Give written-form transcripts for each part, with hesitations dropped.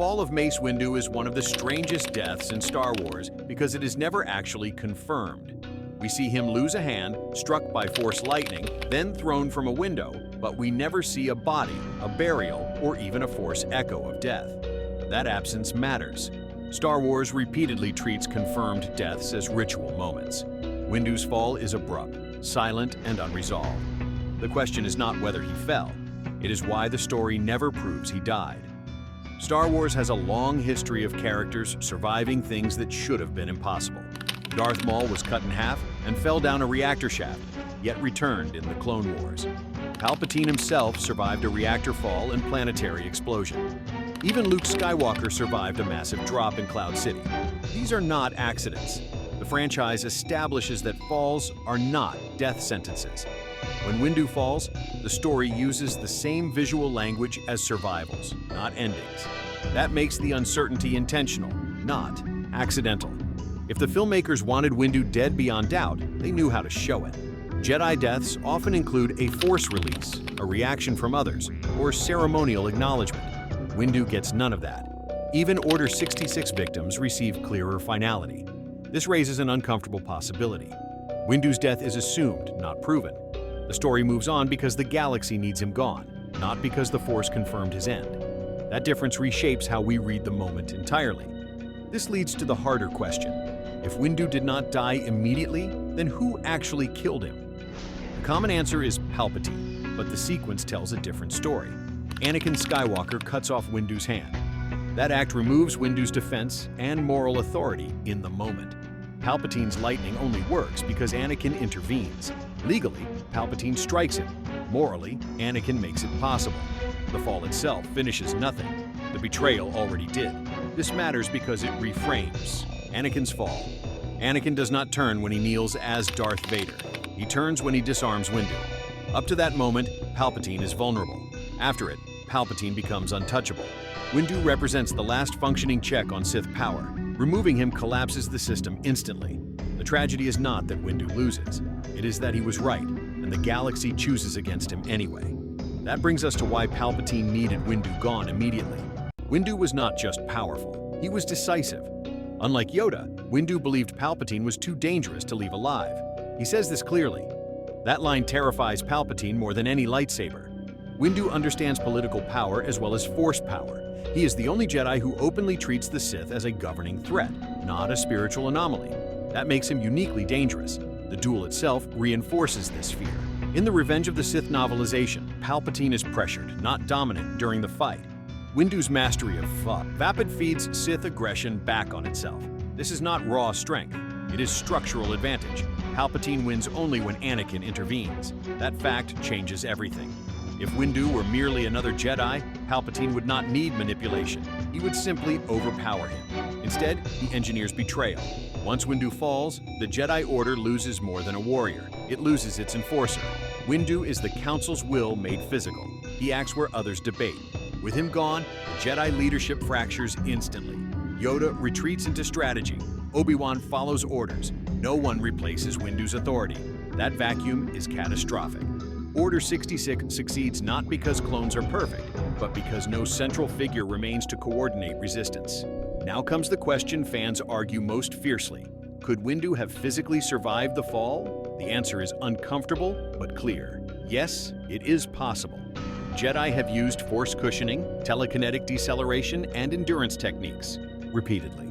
fall of Mace Windu is one of the strangest deaths in Star Wars because it is never actually confirmed. We see him lose a hand, struck by Force lightning, then thrown from a window, but we never see a body, a burial, or even a Force echo of death. That absence matters. Star Wars repeatedly treats confirmed deaths as ritual moments. Windu's fall is abrupt, silent, and unresolved. The question is not whether he fell. It is why the story never proves he died. Star Wars has a long history of characters surviving things that should have been impossible. Darth Maul was cut in half and fell down a reactor shaft, yet returned in the Clone Wars. Palpatine himself survived a reactor fall and planetary explosion. Even Luke Skywalker survived a massive drop in Cloud City. These are not accidents. The franchise establishes that falls are not death sentences. When Windu falls, the story uses the same visual language as survivals, not endings. That makes the uncertainty intentional, not accidental. If the filmmakers wanted Windu dead beyond doubt, they knew how to show it. Jedi deaths often include a Force release, a reaction from others, or ceremonial acknowledgement. Windu gets none of that. Even Order 66 victims receive clearer finality. This raises an uncomfortable possibility. Windu's death is assumed, not proven. The story moves on because the galaxy needs him gone, not because the Force confirmed his end. That difference reshapes how we read the moment entirely. This leads to the harder question. If Windu did not die immediately, then who actually killed him? The common answer is Palpatine, but the sequence tells a different story. Anakin Skywalker cuts off Windu's hand. That act removes Windu's defense and moral authority in the moment. Palpatine's lightning only works because Anakin intervenes. Legally, Palpatine strikes him. Morally, Anakin makes it possible. The fall itself finishes nothing. The betrayal already did. This matters because it reframes Anakin's fall. Anakin does not turn when he kneels as Darth Vader. He turns when he disarms Windu. Up to that moment, Palpatine is vulnerable. After it, Palpatine becomes untouchable. Windu represents the last functioning check on Sith power. Removing him collapses the system instantly. The tragedy is not that Windu loses. It is that he was right, and the galaxy chooses against him anyway. That brings us to why Palpatine needed Windu gone immediately. Windu was not just powerful, he was decisive. Unlike Yoda, Windu believed Palpatine was too dangerous to leave alive. He says this clearly. That line terrifies Palpatine more than any lightsaber. Windu understands political power as well as Force power. He is the only Jedi who openly treats the Sith as a governing threat, not a spiritual anomaly. That makes him uniquely dangerous. The duel itself reinforces this fear. In the Revenge of the Sith novelization, Palpatine is pressured, not dominant, during the fight. Windu's mastery of vapid feeds Sith aggression back on itself. This is not raw strength. It is structural advantage. Palpatine wins only when Anakin intervenes. That fact changes everything. If Windu were merely another Jedi, Palpatine would not need manipulation. He would simply overpower him. Instead, he engineers betrayal. Once Windu falls, the Jedi Order loses more than a warrior. It loses its enforcer. Windu is the Council's will made physical. He acts where others debate. With him gone, the Jedi leadership fractures instantly. Yoda retreats into strategy. Obi-Wan follows orders. No one replaces Windu's authority. That vacuum is catastrophic. Order 66 succeeds not because clones are perfect, but because no central figure remains to coordinate resistance. Now comes the question fans argue most fiercely. Could Windu have physically survived the fall? The answer is uncomfortable, but clear. Yes, it is possible. Jedi have used Force cushioning, telekinetic deceleration, and endurance techniques repeatedly.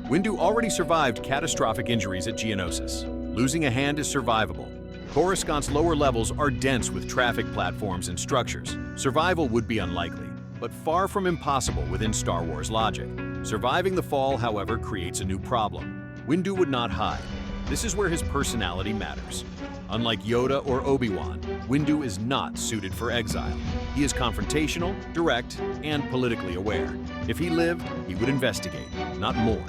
Windu already survived catastrophic injuries at Geonosis. Losing a hand is survivable. Coruscant's lower levels are dense with traffic platforms and structures. Survival would be unlikely, but far from impossible within Star Wars logic. Surviving the fall, however, creates a new problem. Windu would not hide. This is where his personality matters. Unlike Yoda or Obi-Wan, Windu is not suited for exile. He is confrontational, direct, and politically aware. If he lived, he would investigate, not mourn.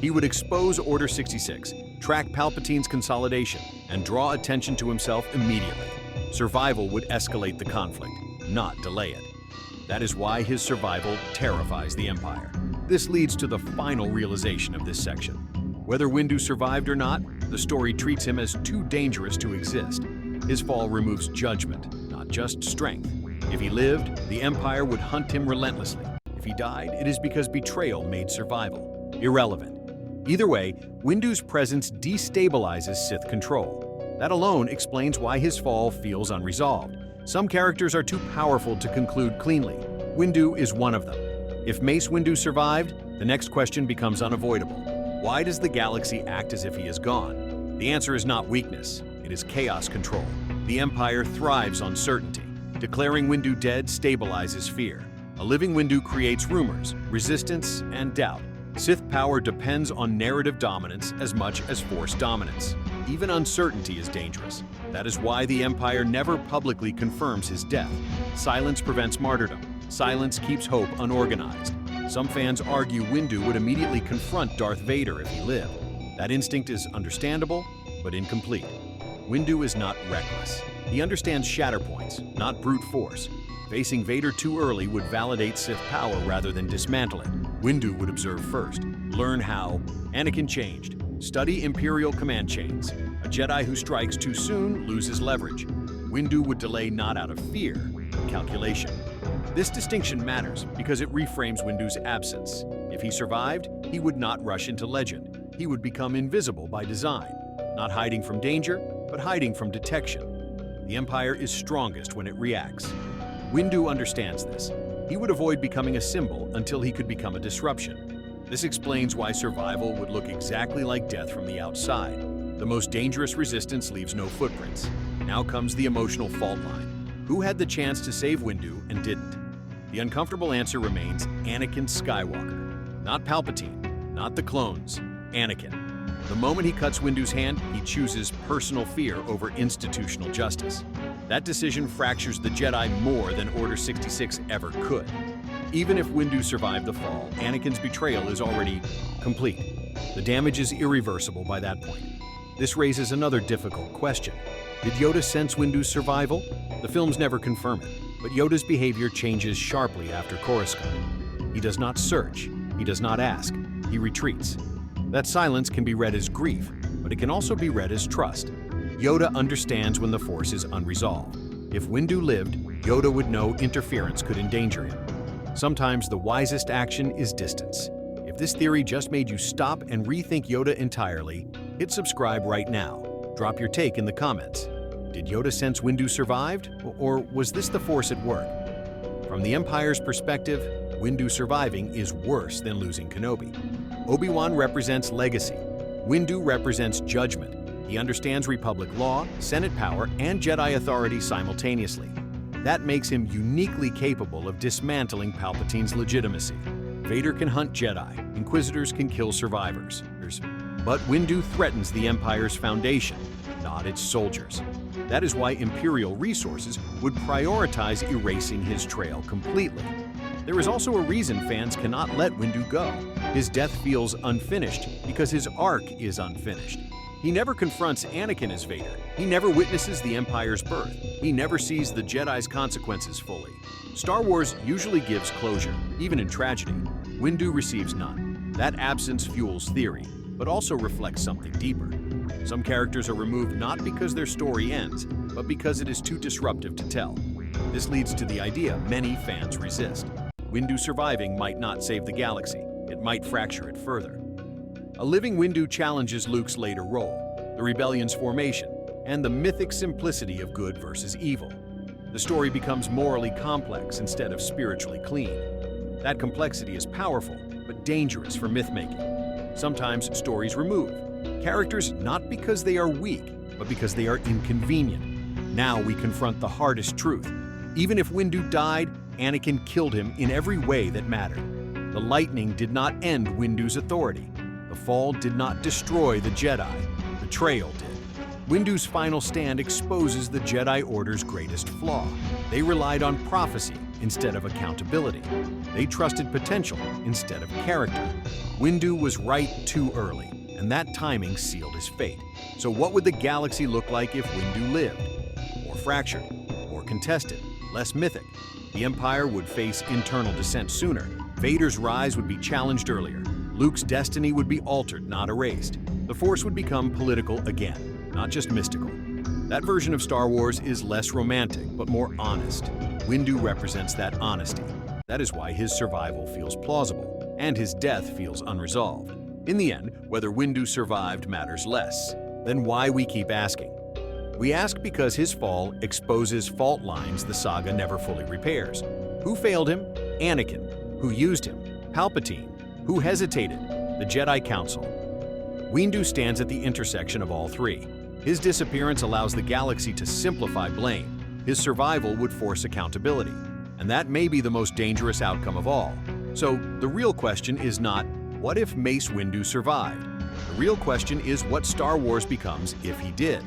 He would expose Order 66, track Palpatine's consolidation, and draw attention to himself immediately. Survival would escalate the conflict, not delay it. That is why his survival terrifies the Empire. This leads to the final realization of this section. Whether Windu survived or not, the story treats him as too dangerous to exist. His fall removes judgment, not just strength. If he lived, the Empire would hunt him relentlessly. If he died, it is because betrayal made survival irrelevant. Either way, Windu's presence destabilizes Sith control. That alone explains why his fall feels unresolved. Some characters are too powerful to conclude cleanly. Windu is one of them. If Mace Windu survived, the next question becomes unavoidable. Why does the galaxy act as if he is gone? The answer is not weakness, it is chaos control. The Empire thrives on certainty. Declaring Windu dead stabilizes fear. A living Windu creates rumors, resistance, and doubt. Sith power depends on narrative dominance as much as Force dominance. Even uncertainty is dangerous. That is why the Empire never publicly confirms his death. Silence prevents martyrdom. Silence keeps hope unorganized. Some fans argue Windu would immediately confront Darth Vader if he lived. That instinct is understandable, but incomplete. Windu is not reckless. He understands shatter points, not brute force. Facing Vader too early would validate Sith power rather than dismantle it. Windu would observe first, learn how. Anakin changed. Study Imperial command chains. A Jedi who strikes too soon loses leverage. Windu would delay not out of fear, but calculation. This distinction matters because it reframes Windu's absence. If he survived, he would not rush into legend. He would become invisible by design, not hiding from danger, but hiding from detection. The Empire is strongest when it reacts. Windu understands this. He would avoid becoming a symbol until he could become a disruption. This explains why survival would look exactly like death from the outside. The most dangerous resistance leaves no footprints. Now comes the emotional fault line. Who had the chance to save Windu and didn't? The uncomfortable answer remains Anakin Skywalker. Not Palpatine, not the clones, Anakin. The moment he cuts Windu's hand, he chooses personal fear over institutional justice. That decision fractures the Jedi more than Order 66 ever could. Even if Windu survived the fall, Anakin's betrayal is already complete. The damage is irreversible by that point. This raises another difficult question. Did Yoda sense Windu's survival? The films never confirm it, but Yoda's behavior changes sharply after Coruscant. He does not search, he does not ask, he retreats. That silence can be read as grief, but it can also be read as trust. Yoda understands when the Force is unresolved. If Windu lived, Yoda would know interference could endanger him. Sometimes the wisest action is distance. If this theory just made you stop and rethink Yoda entirely, hit subscribe right now. Drop your take in the comments. Did Yoda sense Windu survived, or was this the Force at work? From the Empire's perspective, Windu surviving is worse than losing Kenobi. Obi-Wan represents legacy. Windu represents judgment. He understands Republic law, Senate power, and Jedi authority simultaneously. That makes him uniquely capable of dismantling Palpatine's legitimacy. Vader can hunt Jedi, Inquisitors can kill survivors. But Windu threatens the Empire's foundation, not its soldiers. That is why Imperial resources would prioritize erasing his trail completely. There is also a reason fans cannot let Windu go. His death feels unfinished because his arc is unfinished. He never confronts Anakin as Vader. He never witnesses the Empire's birth. He never sees the Jedi's consequences fully. Star Wars usually gives closure, even in tragedy. Windu receives none. That absence fuels theory, but also reflects something deeper. Some characters are removed not because their story ends, but because it is too disruptive to tell. This leads to the idea many fans resist. Windu surviving might not save the galaxy. It might fracture it further. A living Windu challenges Luke's later role, the rebellion's formation, and the mythic simplicity of good versus evil. The story becomes morally complex instead of spiritually clean. That complexity is powerful, but dangerous for myth-making. Sometimes stories remove characters not because they are weak, but because they are inconvenient. Now we confront the hardest truth. Even if Windu died, Anakin killed him in every way that mattered. The lightning did not end Windu's authority. The fall did not destroy the Jedi. Betrayal did. Windu's final stand exposes the Jedi Order's greatest flaw. They relied on prophecy instead of accountability. They trusted potential instead of character. Windu was right too early, and that timing sealed his fate. So what would the galaxy look like if Windu lived? More fractured, more contested, less mythic. The Empire would face internal dissent sooner. Vader's rise would be challenged earlier. Luke's destiny would be altered, not erased. The Force would become political again, not just mystical. That version of Star Wars is less romantic, but more honest. Windu represents that honesty. That is why his survival feels plausible, and his death feels unresolved. In the end, whether Windu survived matters less. Then why we keep asking? We ask because his fall exposes fault lines the saga never fully repairs. Who failed him? Anakin. Who used him? Palpatine. Who hesitated? The Jedi Council. Windu stands at the intersection of all three. His disappearance allows the galaxy to simplify blame. His survival would force accountability. And that may be the most dangerous outcome of all. So, the real question is not, what if Mace Windu survived? The real question is what Star Wars becomes if he did.